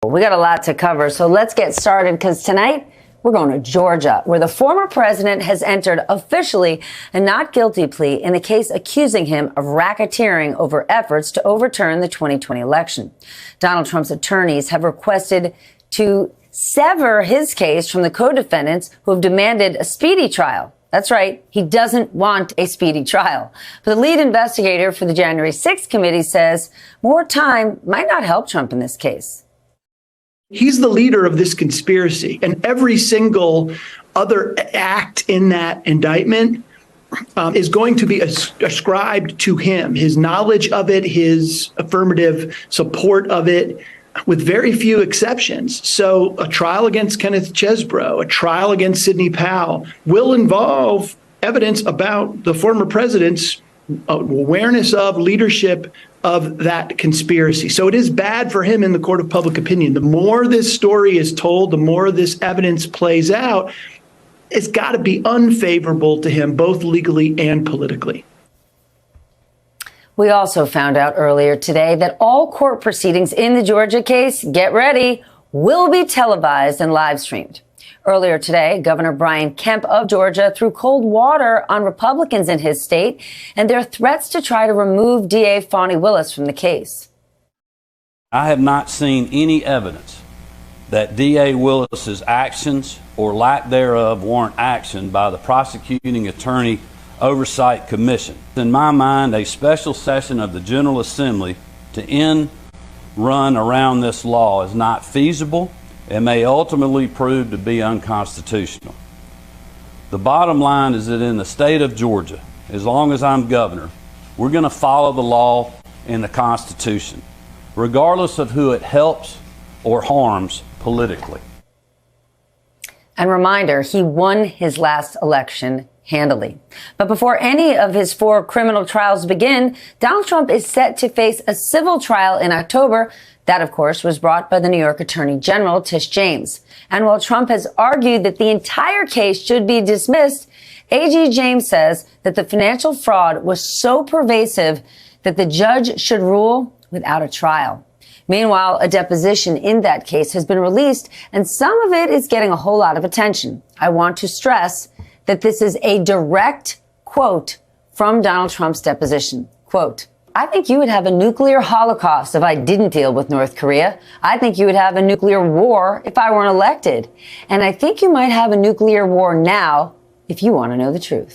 We got a lot to cover, so let's get started because tonight we're going to Georgia, where the former president has entered officially a not guilty plea in the case accusing him of racketeering over efforts to overturn the 2020 election. Donald Trump's attorneys have requested to sever his case from the co-defendants who have demanded a speedy trial. That's right. He doesn't want a speedy trial. But the lead investigator for the January 6th committee says more time might not help Trump in this case. He's the leader of this conspiracy, and every single other act in that indictment is going to be ascribed to him, his knowledge of it, his affirmative support of it, with very few exceptions. So a trial against Kenneth Chesebro, a trial against Sidney Powell will involve evidence about the former president's awareness of, leadership of that conspiracy. So it is bad for him in the court of public opinion. The more this story is told, the more this evidence plays out, it's got to be unfavorable to him, both legally and politically. We also found out earlier today that all court proceedings in the Georgia case, get ready, will be televised and live streamed. Earlier today, Governor Brian Kemp of Georgia threw cold water on Republicans in his state and their threats to try to remove DA Fani Willis from the case. I have not seen any evidence that DA Willis's actions or lack thereof warrant action by the prosecuting attorney Oversight Commission. In my mind, a special session of the General Assembly to end run around this law is not feasible and may ultimately prove to be unconstitutional. The bottom line is that in the state of Georgia, as long as I'm governor, we're going to follow the law and the Constitution, regardless of who it helps or harms politically. And reminder, he won his last election handily. But before any of his 4 criminal trials begin, Donald Trump is set to face a civil trial in October. That, of course, was brought by the New York Attorney General, Tish James. And while Trump has argued that the entire case should be dismissed, AG James says that the financial fraud was so pervasive that the judge should rule without a trial. Meanwhile, a deposition in that case has been released, and some of it is getting a whole lot of attention. I want to stress that this is a direct quote from Donald Trump's deposition. Quote, "I think you would have a nuclear holocaust if I didn't deal with North Korea. I think you would have a nuclear war if I weren't elected. And I think you might have a nuclear war now if you want to know the truth."